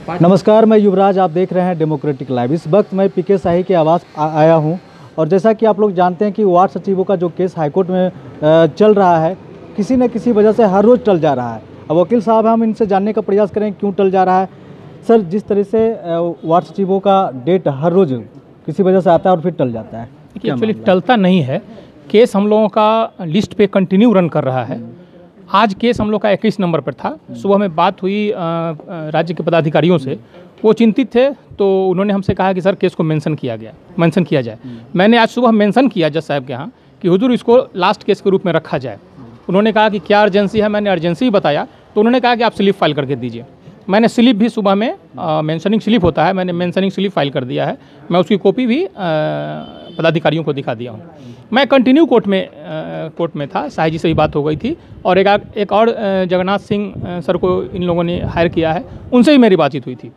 नमस्कार, मैं युवराज, आप देख रहे हैं डेमोक्रेटिक लाइव। इस वक्त मैं पीके शाही के आवास आया हूं और जैसा कि आप लोग जानते हैं कि वार्ड सचिवों का जो केस हाईकोर्ट में चल रहा है, किसी न किसी वजह से हर रोज़ टल जा रहा है। अब वकील साहब, हम इनसे जानने का प्रयास करें क्यों टल जा रहा है। सर, जिस तरह से वार्ड सचिवों का डेट हर रोज़ किसी वजह से आता है और फिर टल जाता है, एक्चुअली टलता नहीं है। केस हम लोगों का लिस्ट पे कंटिन्यू रन कर रहा है। आज केस हम लोग का 21 नंबर पर था। सुबह में बात हुई राज्य के पदाधिकारियों से, वो चिंतित थे, तो उन्होंने हमसे कहा कि सर केस को मेंशन किया जाए। मैंने आज सुबह मेंशन किया जज साहब के यहाँ कि हुजूर इसको लास्ट केस के रूप में रखा जाए। उन्होंने कहा कि क्या अर्जेंसी है, मैंने अर्जेंसी बताया, तो उन्होंने कहा कि आप स्लिप फाइल करके दीजिए। मैंने स्लिप भी सुबह में मेंशनिंग स्लिप होता है, मैंने मेंशनिंग स्लिप फाइल कर दिया है। मैं उसकी कॉपी भी पदाधिकारियों को दिखा दिया हूँ। मैं कंटिन्यू कोर्ट में था, शाही जी से भी बात हो गई थी और एक और जगन्नाथ सिंह सर को इन लोगों ने हायर किया है, उनसे भी मेरी बातचीत हुई थी।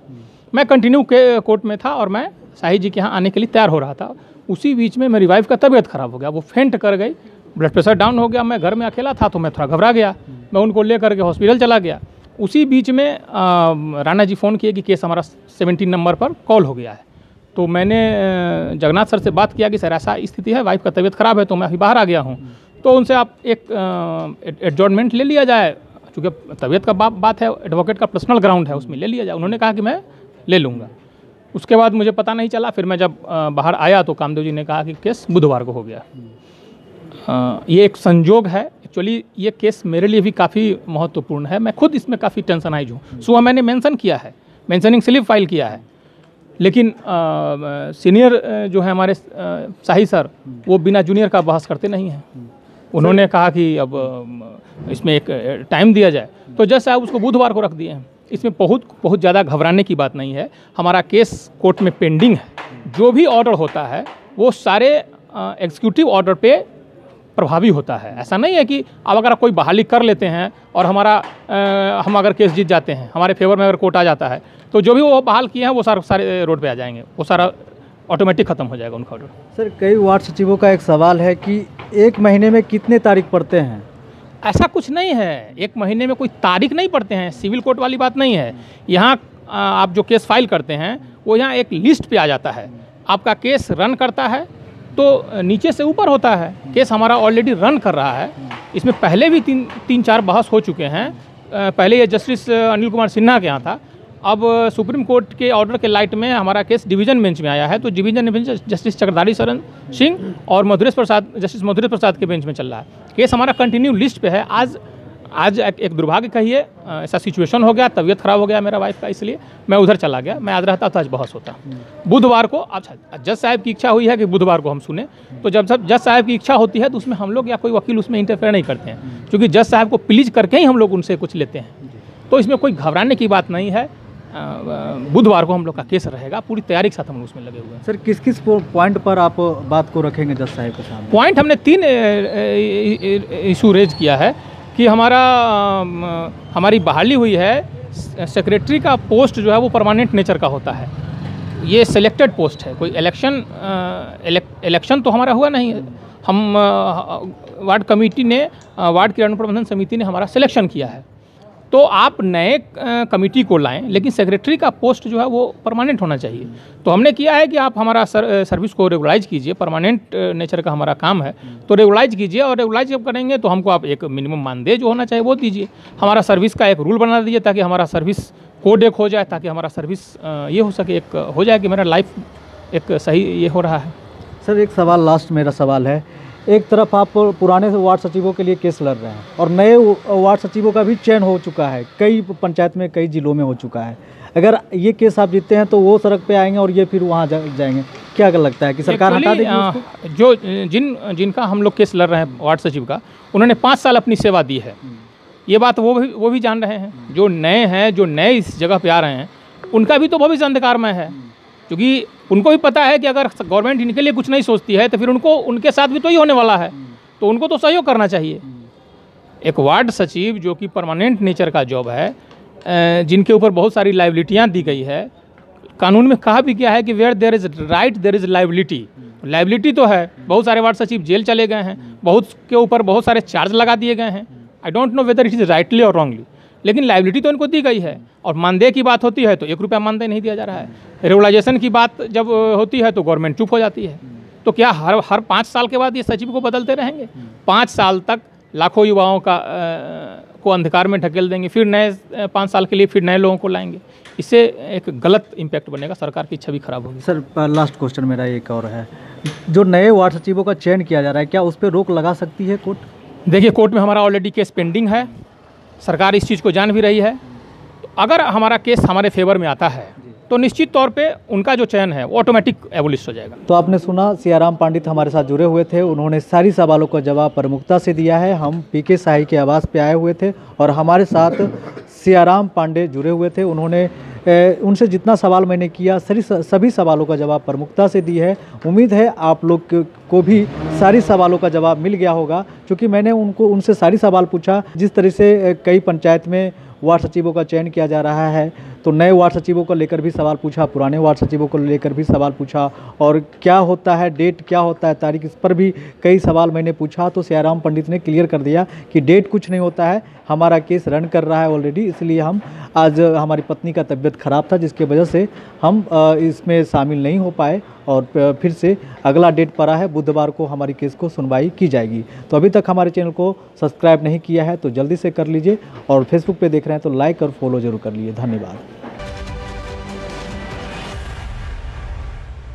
मैं कंटिन्यू कोर्ट में था और मैं शाही जी के यहाँ आने के लिए तैयार हो रहा था। उसी बीच में मेरी वाइफ का तबीयत ख़राब हो गया, वो फेंट कर गई, ब्लड प्रेशर डाउन हो गया। मैं घर में अकेला था तो मैं थोड़ा घबरा गया, मैं उनको लेकर के हॉस्पिटल चला गया। उसी बीच में राणा जी फ़ोन किए कि केस हमारा 17 नंबर पर कॉल हो गया है। तो मैंने जगन्नाथ सर से बात किया कि सर ऐसा स्थिति है, वाइफ का तबीयत ख़राब है, तो मैं अभी बाहर आ गया हूँ, तो उनसे आप एक एडजॉर्नमेंट ले लिया जाए, क्योंकि तबीयत का बात है, एडवोकेट का पर्सनल ग्राउंड है, उसमें ले लिया जाए। उन्होंने कहा कि मैं ले लूँगा। उसके बाद मुझे पता नहीं चला। फिर मैं जब बाहर आया तो कामदेव जी ने कहा कि केस बुधवार को हो गया। ये एक संजोग है। एक्चुअली ये केस मेरे लिए भी काफ़ी महत्वपूर्ण है। मैं खुद इसमें काफ़ी टेंशनाइज हूँ। सुबह मैंने मेंशन किया है, मेंशनिंग स्लिप फाइल किया है, लेकिन सीनियर जो है हमारे शाही सर, वो बिना जूनियर का बहस करते नहीं हैं। उन्होंने कहा कि अब इसमें एक टाइम दिया जाए, तो जज साहब उसको बुधवार को रख दिए हैं। इसमें बहुत ज़्यादा घबराने की बात नहीं है। हमारा केस कोर्ट में पेंडिंग है। जो भी ऑर्डर होता है वो सारे एग्जीक्यूटिव ऑर्डर पे प्रभावी होता है। ऐसा नहीं है कि अब अगर कोई बहाली कर लेते हैं और हम अगर केस जीत जाते हैं, हमारे फेवर में अगर कोर्ट आ जाता है, तो जो भी वो बहाल किए हैं वो सारे रोड पे आ जाएंगे, वो सारा ऑटोमेटिक ख़त्म हो जाएगा उनका ऑर्डर। सर, कई वार्ड सचिवों का एक सवाल है कि एक महीने में कितने तारीख पढ़ते हैं। ऐसा कुछ नहीं है, एक महीने में कोई तारीख नहीं पढ़ते हैं, सिविल कोर्ट वाली बात नहीं है। यहाँ आप जो केस फाइल करते हैं वो यहाँ एक लिस्ट पे आ जाता है। आपका केस रन करता है तो नीचे से ऊपर होता है। केस हमारा ऑलरेडी रन कर रहा है। इसमें पहले भी तीन चार बहस हो चुके हैं। पहले ये जस्टिस अनिल कुमार सिन्हा के यहाँ था। अब सुप्रीम कोर्ट के ऑर्डर के लाइट में हमारा केस डिवीज़न बेंच में आया है, तो division bench justice Chakradhari Sharan Singh और जस्टिस मधुरेश प्रसाद के बेंच में चल रहा है। केस हमारा कंटिन्यू लिस्ट पे है। आज एक दुर्भाग्य कहिए, ऐसा सिचुएशन हो गया, तबीयत ख़राब हो गया मेरा वाइफ का, इसलिए मैं उधर चला गया। मैं आज रहता तो आज बहस होता। बुधवार को अच्छा जज साहब की इच्छा हुई है कि बुधवार को हम सुने, तो जब जज साहब की इच्छा होती है तो उसमें हम लोग या कोई वकील उसमें इंटरफेयर नहीं करते हैं, क्योंकि जज साहब को प्लीज करके ही हम लोग उनसे कुछ लेते हैं। तो इसमें कोई घबराने की बात नहीं है। बुधवार को हम लोग का केस रहेगा, पूरी तैयारी के साथ हम उसमें लगे हुए हैं। सर, किस किस पॉइंट पर आप बात को रखेंगे जज साहब के सामने? पॉइंट हमने 3 इशू रेज किया है कि हमारी बहाली हुई है। सेक्रेटरी का पोस्ट जो है वो परमानेंट नेचर का होता है। ये सिलेक्टेड पोस्ट है, कोई इलेक्शन तो हमारा हुआ नहीं है। हम वार्ड क्रियान्वयन प्रबंधन समिति ने हमारा सिलेक्शन किया है, तो आप नए कमेटी को लाएं, लेकिन सेक्रेटरी का पोस्ट जो है वो परमानेंट होना चाहिए। तो हमने किया है कि आप हमारा सर्विस को रेगुलाइज कीजिए, परमानेंट नेचर का हमारा काम है, तो रेगुलाइज कीजिए। और रेगुलाइज जब करेंगे तो हमको आप एक मिनिमम मानदेय जो होना चाहिए वो दीजिए। हमारा सर्विस का एक रूल बना दीजिए ताकि हमारा सर्विस कोड एक हो जाए, ताकि हमारा सर्विस ये हो सके, एक हो जाए कि मेरा लाइफ एक सही ये हो रहा है। सर, एक सवाल लास्ट मेरा सवाल है। एक तरफ आप पुराने वार्ड सचिवों के लिए केस लड़ रहे हैं और नए वार्ड सचिवों का भी चयन हो चुका है, कई पंचायत में, कई जिलों में हो चुका है। अगर ये केस आप जीतते हैं तो वो सड़क पे आएंगे और ये फिर वहाँ जाएंगे, क्या लगता है कि सरकार हटा देगी उसको? जो जिनका हम लोग केस लड़ रहे हैं वार्ड सचिव का, उन्होंने 5 साल अपनी सेवा दी है। ये बात वो भी जान रहे हैं। जो नए हैं, जो नए इस जगह पे आ रहे हैं, उनका भी तो भविष्य अंधकारमय है, क्योंकि उनको भी पता है कि अगर गवर्नमेंट इनके लिए कुछ नहीं सोचती है तो फिर उनके साथ भी तो ही होने वाला है। तो उनको तो सहयोग करना चाहिए। एक वार्ड सचिव जो कि परमानेंट नेचर का जॉब है, जिनके ऊपर बहुत सारी लाइबिलिटियाँ दी गई है, कानून में कहा भी गया है कि where there is right there is liability. Liability तो है, बहुत सारे वार्ड सचिव जेल चले गए हैं, बहुत के ऊपर बहुत सारे चार्ज लगा दिए गए हैं। I don't know whether it is rightly और रॉन्गली, लेकिन लाइबिलिटी तो इनको दी गई है। और मानदेय की बात होती है तो 1 रुपया मानदेय नहीं दिया जा रहा है। रेगुलाइजेशन की बात जब होती है तो गवर्नमेंट चुप हो जाती है। तो क्या हर 5 साल के बाद ये सचिव को बदलते रहेंगे? 5 साल तक लाखों युवाओं को अंधकार में ढकेल देंगे, फिर नए 5 साल के लिए फिर नए लोगों को लाएंगे। इससे एक गलत इम्पैक्ट बनेगा, सरकार की छवि खराब होगी। सर लास्ट क्वेश्चन मेरा एक और है, जो नए वार्ड सचिवों का चयन किया जा रहा है, क्या उस पर रोक लगा सकती है कोर्ट? देखिए, कोर्ट में हमारा ऑलरेडी केस पेंडिंग है, सरकार इस चीज़ को जान भी रही है। तो अगर हमारा केस हमारे फेवर में आता है तो निश्चित तौर पे उनका जो चयन है वो ऑटोमेटिक एबोलिश हो जाएगा। तो आपने सुना, सियाराम पंडित हमारे साथ जुड़े हुए थे, उन्होंने सारी सवालों का जवाब प्रमुखता से दिया है। हम पीके शाही के आवास पे आए हुए थे और हमारे साथ सियाराम पांडे जुड़े हुए थे। उन्होंने उनसे जितना सवाल मैंने किया सभी सवालों का जवाब प्रमुखता से दी है। उम्मीद है आप लोग को भी सारी सवालों का जवाब मिल गया होगा, क्योंकि मैंने उनसे सारी सवाल पूछा। जिस तरह से कई पंचायत में वार्ड सचिवों का चयन किया जा रहा है, तो नए वार्ड सचिवों को लेकर भी सवाल पूछा, पुराने वार्ड सचिवों को लेकर भी सवाल पूछा, और क्या होता है डेट, क्या होता है तारीख, इस पर भी कई सवाल मैंने पूछा। तो सियाराम पंडित ने क्लियर कर दिया कि डेट कुछ नहीं होता है, हमारा केस रन कर रहा है ऑलरेडी। इसलिए हम आज हमारी पत्नी का तबीयत ख़राब था, जिसकी वजह से हम इसमें शामिल नहीं हो पाए, और फिर से अगला डेट पड़ा है, बुधवार को हमारी केस को सुनवाई की जाएगी। तो अभी तक हमारे चैनल को सब्सक्राइब नहीं किया है तो जल्दी से कर लीजिए, और फेसबुक पे देख रहे हैं तो लाइक और फॉलो जरूर कर लीजिए। धन्यवाद।